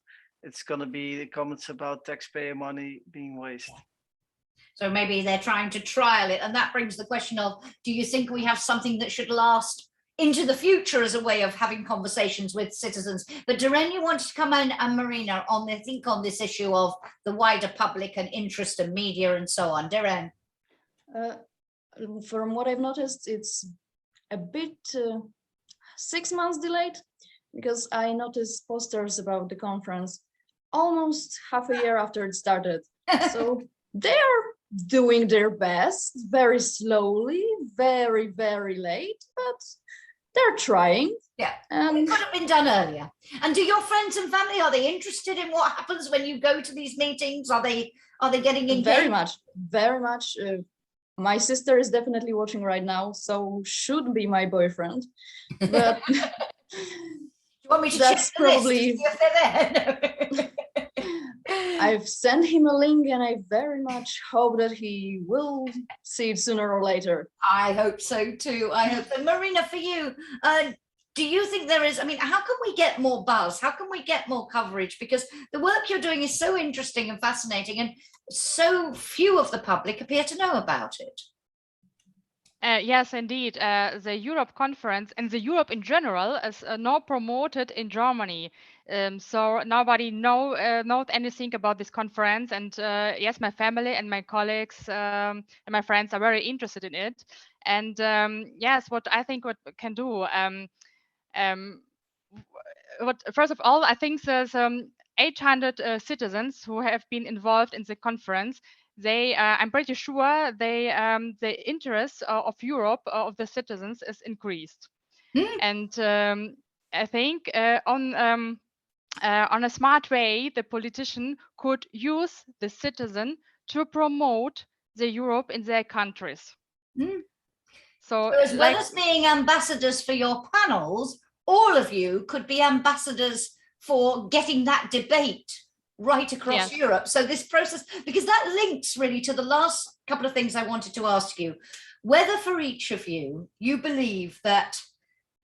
Speaker 6: it's going to be the comments about taxpayer money being wasted.
Speaker 1: So maybe they're trying to trial it. And that brings the question of, do you think we have something that should last into the future as a way of having conversations with citizens? But Deirenne, you wanted to come in, and Marina, on this issue of the wider public and interest in media and so on. Deirenne?
Speaker 5: From what I've noticed, it's a bit 6 months delayed, because I noticed posters about the conference almost half a year after it started. So they're doing their best, very slowly, very, very late, but they're trying.
Speaker 1: Yeah,
Speaker 5: and
Speaker 1: it could have been done earlier. And do your friends and family, are they interested in what happens when you go to these meetings? Are they getting engaged?
Speaker 5: Very much. My sister is definitely watching right now, so should be my boyfriend. But
Speaker 1: do you want me to
Speaker 5: that's
Speaker 1: check the list
Speaker 5: probably
Speaker 1: to see if they're there?
Speaker 5: I've sent him a link, and I very much hope that he will see it sooner or later.
Speaker 1: I hope so too. I hope so. Marina, for you, do you think there is, how can we get more buzz? How can we get more coverage? Because the work you're doing is so interesting and fascinating, and so few of the public appear to know about it.
Speaker 3: Yes, indeed. The Europe conference and the Europe in general is now promoted in Germany. So nobody knows anything about this conference. And yes, my family and my colleagues and my friends are very interested in it. And yes, what I think what we can do, first of all, I think there's 800 citizens who have been involved in the conference. They, I'm pretty sure, the interest of Europe, of the citizens, is increased. And I think on a smart way, the politician could use the citizen to promote the Europe in their countries.
Speaker 1: So as well as being ambassadors for your panels, all of you could be ambassadors for getting that debate right across Europe. So this process, because that links really to the last couple of things I wanted to ask you, whether for each of you, you believe that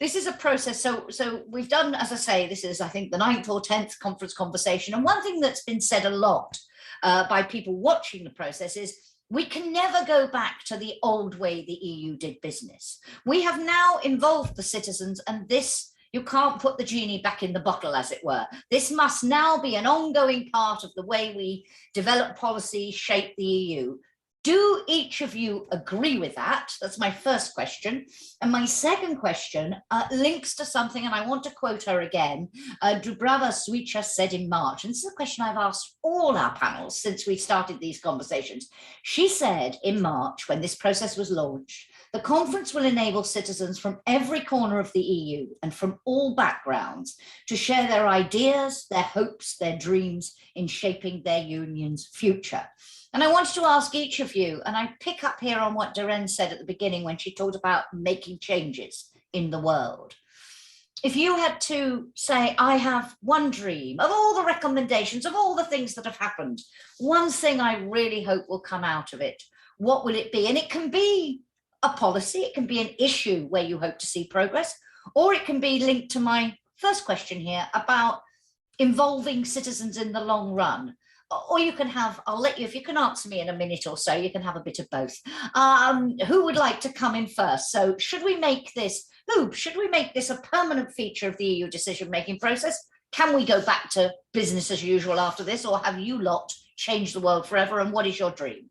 Speaker 1: this is a process. So we've done, as I say, this is, I think, the 9th or 10th conference conversation. And one thing that's been said a lot by people watching the process is we can never go back to the old way the EU did business. We have now involved the citizens, and this, you can't put the genie back in the bottle, as it were. This must now be an ongoing part of the way we develop policy, shape the EU. Do each of you agree with that? That's my first question. And my second question links to something, and I want to quote her again. Dubrava Suica said in March, and this is a question I've asked all our panels since we started these conversations. She said in March, when this process was launched, the conference will enable citizens from every corner of the EU and from all backgrounds to share their ideas, their hopes, their dreams in shaping their union's future. And I wanted to ask each of you, and I pick up here on what Deirenne said at the beginning when she talked about making changes in the world. If you had to say, I have one dream of all the recommendations, of all the things that have happened, one thing I really hope will come out of it, what will it be? And it can be a policy, it can be an issue where you hope to see progress, or it can be linked to my first question here about involving citizens in the long run. Or you can have, I'll let you, if you can answer me in a minute or so, you can have a bit of both. Who would like to come in first? So should we make this, Huub, should we make this a permanent feature of the EU decision-making process? Can we go back to business as usual after this, or have you lot changed the world forever? And what is your dream?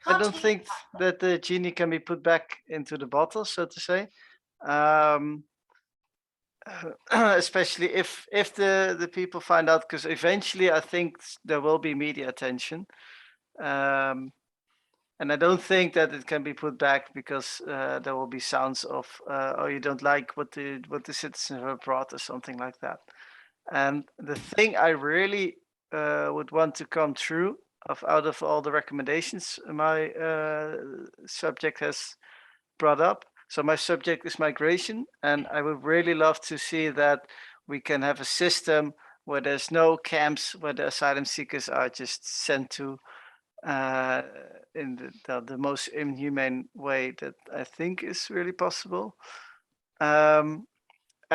Speaker 6: I don't think that the genie can be put back into the bottle, so to say. Especially if the people find out, because eventually I think there will be media attention, and I don't think that it can be put back because there will be sounds of oh, you don't like what the citizens have brought or something like that. And the thing I really would want to come true out of all the recommendations my subject has brought up. So my subject is migration, and I would really love to see that we can have a system where there's no camps where the asylum seekers are just sent to in the most inhumane way that I think is really possible. I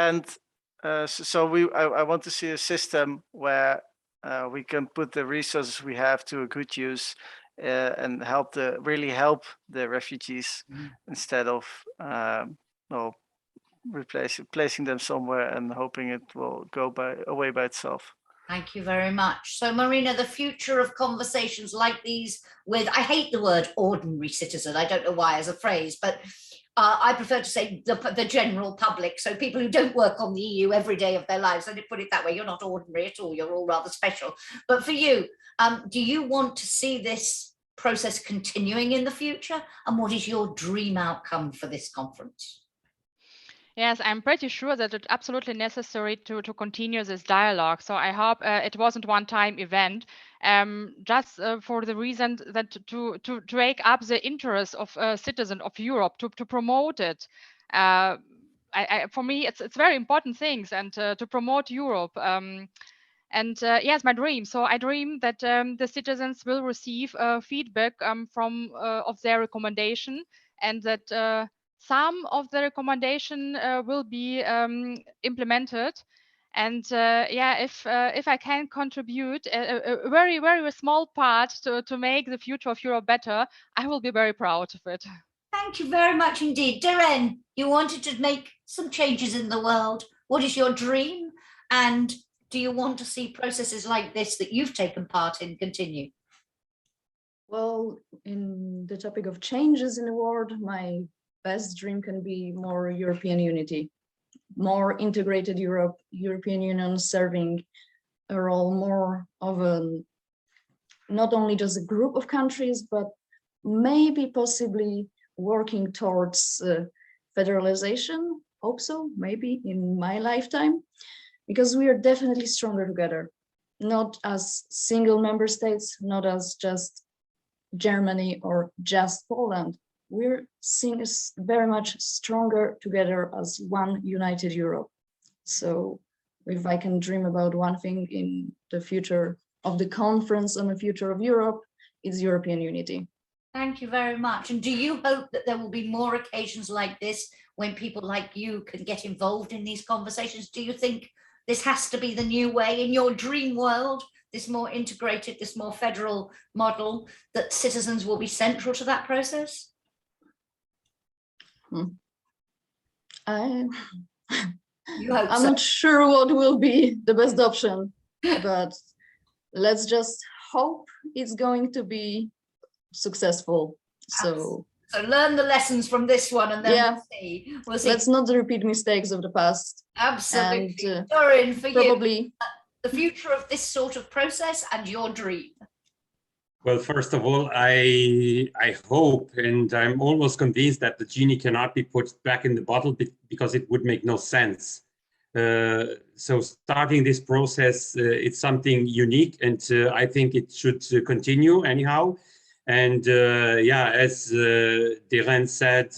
Speaker 6: want to see a system where we can put the resources we have to a good use and really help the refugees instead of placing them somewhere and hoping it will go away by itself.
Speaker 1: Thank you very much. So Marina, the future of conversations like these with, I hate the word ordinary citizen, I don't know why as a phrase, but I prefer to say the general public, so people who don't work on the EU every day of their lives. Let me put it that way, you're not ordinary at all, you're all rather special. But for you, do you want to see this process continuing in the future? And what is your dream outcome for this conference?
Speaker 3: Yes, I'm pretty sure that it's absolutely necessary to continue this dialogue. So I hope it wasn't one-time event, just for the reason that to wake up the interest of citizens of Europe, to promote it. For me, it's very important things, and to promote Europe. Yes, my dream. So I dream that the citizens will receive feedback from of their recommendation, and that some of the recommendation will be implemented. And yeah, if I can contribute a very, very small part to make the future of Europe better, I will be very proud of it.
Speaker 1: Thank you very much indeed. Deirenne, you wanted to make some changes in the world. What is your dream? And do you want to see processes like this that you've taken part in continue?
Speaker 5: Well, in the topic of changes in the world, my best dream can be more European unity. more integrated Europe, European Union serving a role more of a, not only just a group of countries, but maybe possibly working towards federalization, hope so, maybe in my lifetime, because we are definitely stronger together, not as single member states, not as just Germany or just Poland. We're seeing us very much stronger together as one united Europe. So if I can dream about one thing in the future of the conference on the future of Europe, it's European unity.
Speaker 1: Thank you very much. And do you hope that there will be more occasions like this when people like you can get involved in these conversations? Do you think this has to be the new way in your dream world, this more integrated, this more federal model, that citizens will be central to that process?
Speaker 5: I'm
Speaker 1: so?
Speaker 5: not sure what will be the best option, but let's just hope it's going to be successful. So
Speaker 1: learn the lessons from this one, and then
Speaker 5: yeah,
Speaker 1: we'll see.
Speaker 5: Let's not repeat mistakes of the past.
Speaker 1: Absolutely.
Speaker 5: And,
Speaker 1: Dorin, for
Speaker 5: probably
Speaker 1: you, the future of this sort of process and your dream.
Speaker 4: Well, first of all, I hope, and I'm almost convinced that the genie cannot be put back in the bottle because it would make no sense. So starting this process, it's something unique, and I think it should continue anyhow. And yeah, as Deirenne said,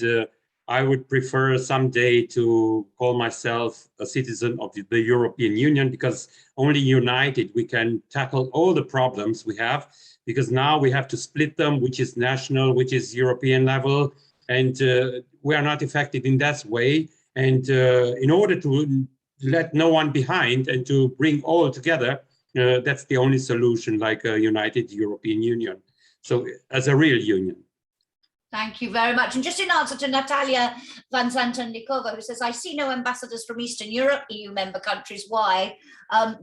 Speaker 4: I would prefer someday to call myself a citizen of the European Union, because only united we can tackle all the problems we have, because now we have to split them, which is national, which is European level, and we are not effective in that way. And in order to let no one behind and to bring all together, that's the only solution, like a united European Union. So as a real union.
Speaker 1: Thank you very much. And just in answer to Natalia Van Zanten-Likova, who says, I see no ambassadors from Eastern Europe, EU member countries. Why?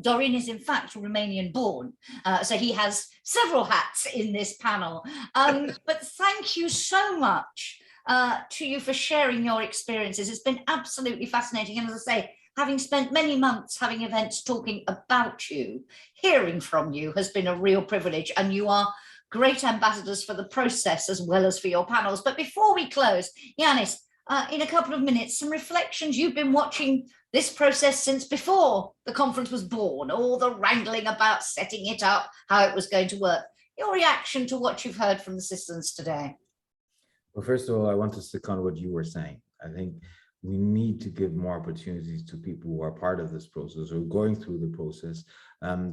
Speaker 1: Dorin is in fact Romanian born. So he has several hats in this panel. But thank you so much to you for sharing your experiences. It's been absolutely fascinating. And as I say, having spent many months having events talking about you, hearing from you has been a real privilege. And you are great ambassadors for the process as well as for your panels. But before we close, Yanis, in a couple of minutes, some reflections. You've been watching this process since before the conference was born, all the wrangling about setting it up, how it was going to work. Your reaction to what you've heard from the citizens today?
Speaker 2: Well, first of all, I want to stick on what you were saying. I think we need to give more opportunities to people who are part of this process or going through the process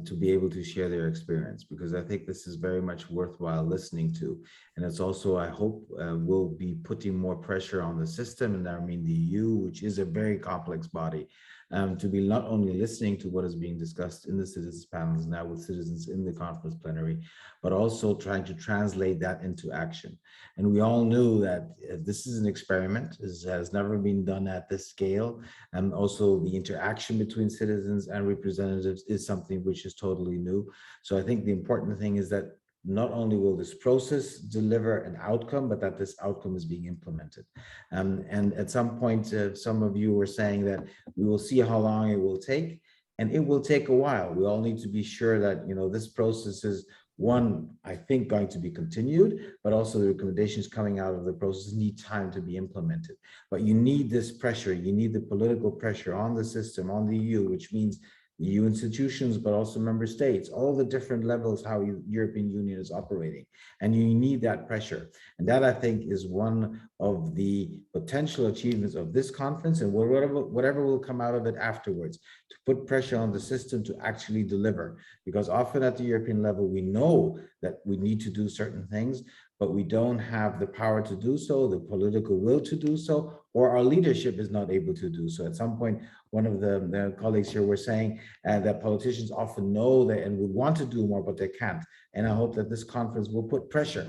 Speaker 2: to be able to share their experience, because I think this is very much worthwhile listening to. And it's also, I hope, will be putting more pressure on the system, and I mean the EU, which is a very complex body, to be not only listening to what is being discussed in the citizens panels now with citizens in the conference plenary, but also trying to translate that into action. And we all knew that this is an experiment. This has never been done at this scale. And also the interaction between citizens and representatives is something which is totally new. So I think the important thing is that not only will this process deliver an outcome, but that this outcome is being implemented. And at some point, some of you were saying that we will see how long it will take, and it will take a while. We all need to be sure that, you know, this process is one, I think, going to be continued, but also the recommendations coming out of the process need time to be implemented. But you need this pressure, you need the political pressure on the system, on the EU, which means the EU institutions, but also member states, all the different levels, how European Union is operating. And you need that pressure. And that, I think, is one of the potential achievements of this conference, and whatever will come out of it afterwards, to put pressure on the system to actually deliver. Because often at the European level, we know that we need to do certain things, but we don't have the power to do so, the political will to do so, or our leadership is not able to do so. At some point, one of the colleagues here were saying that politicians often know that and would want to do more, but they can't. And I hope that this conference will put pressure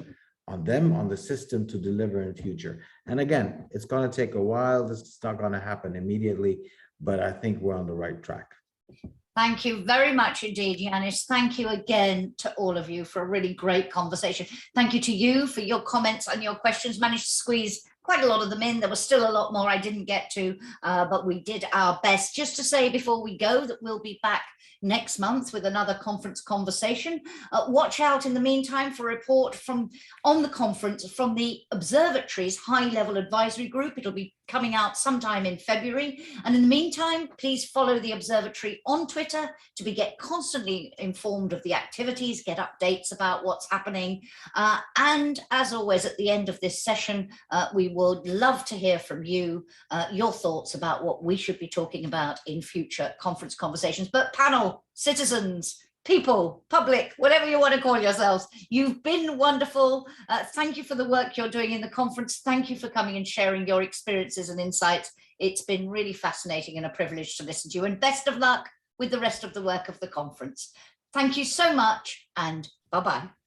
Speaker 2: on them, on the system, to deliver in future. And again, it's going to take a while. This is not going to happen immediately, but I think we're on the right track.
Speaker 1: Thank you very much indeed, Yanis. Thank you again to all of you for a really great conversation. Thank you to you for your comments and your questions. Managed to squeeze quite a lot of them in. There was still a lot more I didn't get to, but we did our best. Just to say before we go that we'll be back next month with another conference conversation. Watch out in the meantime for a report on the conference from the Observatory's high-level advisory group. It'll be coming out sometime in February. And in the meantime, please follow the Observatory on Twitter to get constantly informed of the activities, get updates about what's happening. And as always, at the end of this session, we would love to hear from you, your thoughts about what we should be talking about in future conference conversations. But panel, citizens, people, public, whatever you want to call yourselves, you've been wonderful. Thank you for the work you're doing in the conference. Thank you for coming and sharing your experiences and insights. It's been really fascinating and a privilege to listen to you, and best of luck with the rest of the work of the conference. Thank you so much, and bye-bye.